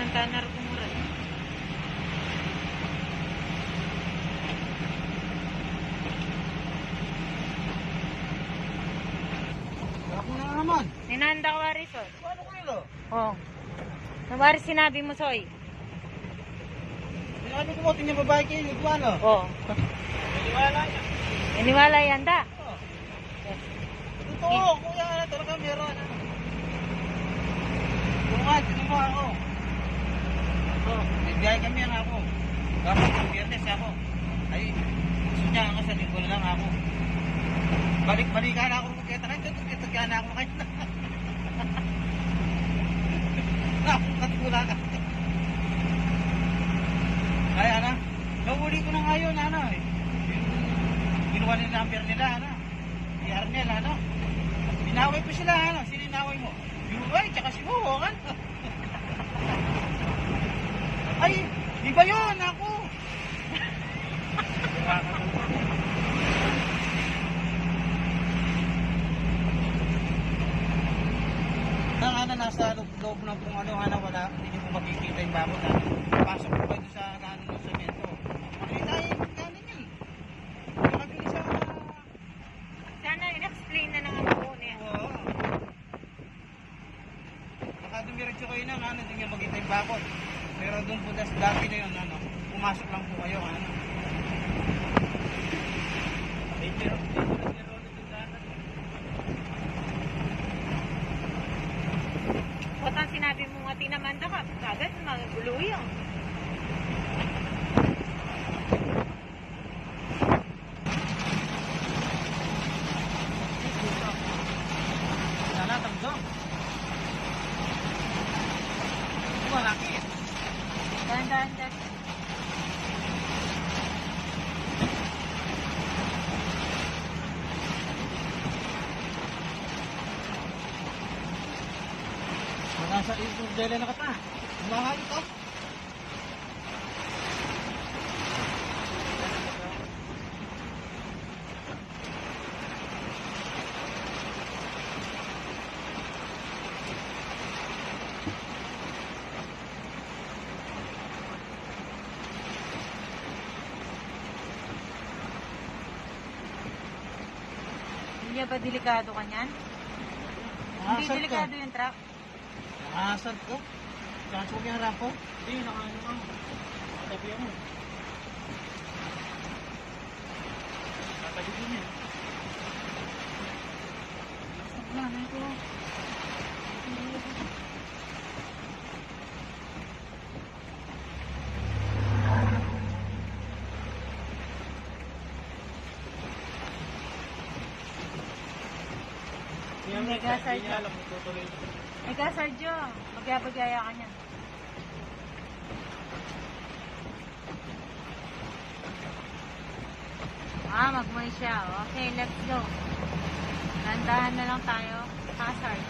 Punta na rin kumuran. Ako na naman. Ninanda ka waris, oh. Paano ko nilo? Oh. Nawaris sinabi mo, Soy. Sinabi ko mo, tingnan babae kayo, nagwano. Oh. Naniwala niya. Iniwala yan da. Oh. Yes. Totoo, kuya, talaga meron. Bungan, tingnan mo ako. Ito, bibiyay kami yan ako. Dapat sa biyernes ako. Ay, gusto niya ako sa linggo na lang ako. Balik-balikan ako magkita kayo. Tutugyan na ako kayo. Nakakatula ka. Ay, ana. Nahuli ko na ngayon, ano eh. Ginawa nila number nila, ano. Si Arnel, ano. Binaway ko sila, ano. Sininaway mo. Yuway, tsaka si Buhokan. Ay, di ba yun? Ako. Ano, nasa loob ng kung ano, wala, hindi nyo po makikita yung bakod. Pasok ko kayo sa kanan ng semento. Makita yung kanan niya. Nakabili sa... Sana in-explain na ng ako niya. Oo. Nakadumiretso kayo na, ano, hindi nyo makita yung bakod. Pero doon po dati na yun, ano, pumasok lang po kayo, ano. Ba't ang sinabi mo nga tinamanda ka? Kagad, magulo yun. Sana, tamdong. Malaki. Dahan-dahan, dahan. Nasa isurdela na kata. Mahal ito. Hindi ba delikado ka niyan? Hindi Asal delikado ko. yung truck. Asal ko. Kaso ko yung rapo. Hindi, nakaano ka. Tabi mo. Tatabi din yan. Wala na ito. Mega Sarjo. Mega Sarjo. Magyabagaya ka niyan. Magmoy siya. Okay, let's go. Dandahan na lang tayo. Hazard.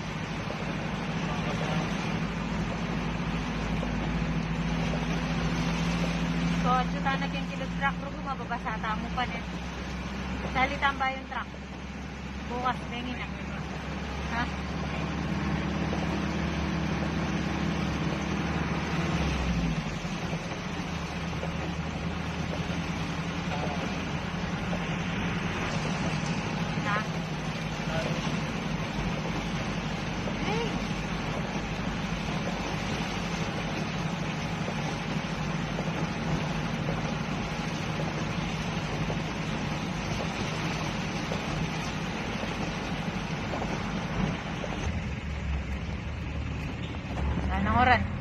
So, juta na kyung kilog truck ro mababasata mo pa rin. Salitan ba yung truck? Bukas, tingin na. Ha? Na? Hey! Anong oras?